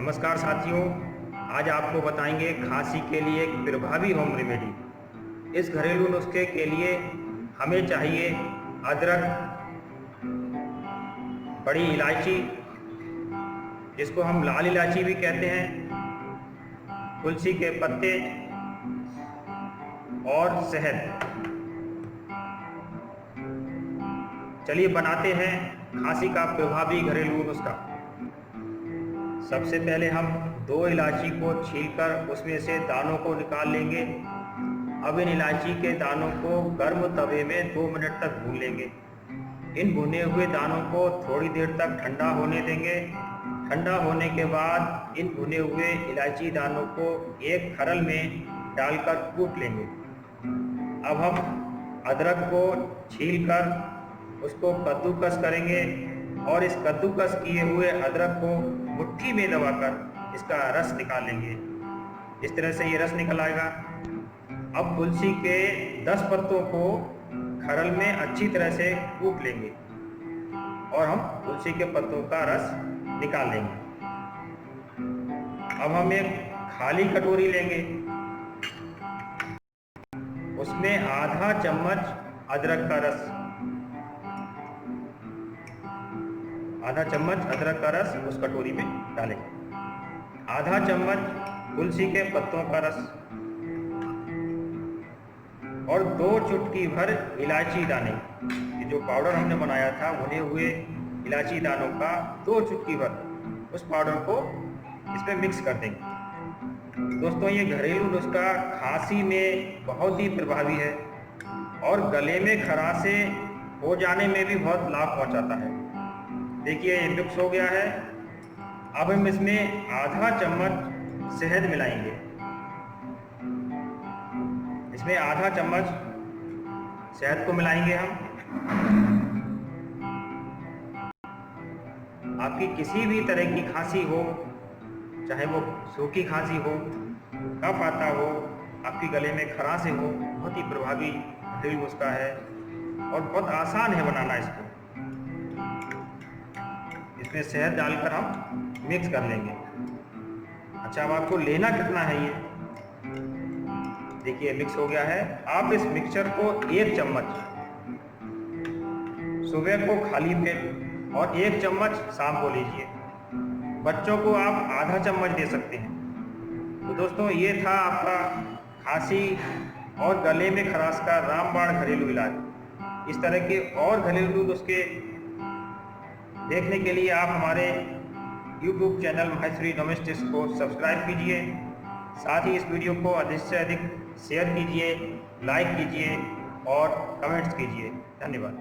नमस्कार साथियों, आज आपको बताएंगे खांसी के लिए एक प्रभावी होम रेमेडी। इस घरेलू नुस्खे के लिए हमें चाहिए अदरक, बड़ी इलायची जिसको हम लाल इलायची भी कहते हैं, तुलसी के पत्ते और शहद। चलिए बनाते हैं खांसी का प्रभावी घरेलू नुस्खा। सबसे पहले हम 2 इलायची को छीलकर उसमें से दानों को निकाल लेंगे। अब इन इलायची के दानों को गर्म तवे में 2 मिनट तक भून लेंगे। इन भुने हुए दानों को थोड़ी देर तक ठंडा होने देंगे। ठंडा होने के बाद इन भुने हुए इलायची दानों को एक खरल में डालकर कूट लेंगे। अब हम अदरक को छीलकर उसको कद्दूकस करेंगे और इस कद्दूकस किए हुए अदरक को मुट्ठी में दबाकर इसका रस निकाल लेंगे। इस तरह से ये रस निकल आएगा। अब तुलसी के 10 पत्तों को खरल में अच्छी तरह से कूट लेंगे और हम तुलसी के पत्तों का रस निकाल लेंगे। अब हम एक खाली कटोरी लेंगे, उसमें आधा चम्मच अदरक का रस, आधा चम्मच अदरक का रस उस कटोरी में डालें। आधा चम्मच तुलसी के पत्तों का रस और 2 चुटकी भर इलायची दाने। ये जो पाउडर हमने बनाया था भुने हुए इलायची दानों का 2 चुटकी भर उस पाउडर को इसमें मिक्स कर देंगे। दोस्तों, ये घरेलू नुस्खा खांसी में बहुत ही प्रभावी है और गले में खराशे हो जाने में भी बहुत लाभ पहुंचाता है। देखिए ये मिक्स हो गया है। अब हम इसमें आधा चम्मच शहद मिलाएंगे। इसमें आधा चम्मच शहद को मिलाएंगे हम। आपकी किसी भी तरह की खांसी हो, चाहे वो सूखी खांसी हो, कफ आता हो, आपकी गले में खराशे हो, बहुत ही प्रभावी घरेलू नुस्खा है और बहुत आसान है बनाना इसको। इसमें शहद डालकर हम मिक्स कर लेंगे। अच्छा, अब आपको लेना कितना है ये देखिए मिक्स हो गया है। आप इस मिक्सचर को 1 चम्मच सुबह को खाली पेट और 1 चम्मच शाम को लीजिए। बच्चों को आप आधा चम्मच दे सकते हैं। तो दोस्तों, ये था आपका खांसी और गले में खराश का रामबाण घरेलू इलाज। इस तरह के और घरेलू नुस्खे देखने के लिए आप हमारे YouTube चैनल माहेश्वरी डोमेस्टिक्स को सब्सक्राइब कीजिए। साथ ही इस वीडियो को अधिक से अधिक शेयर कीजिए, लाइक कीजिए और कमेंट्स कीजिए। धन्यवाद।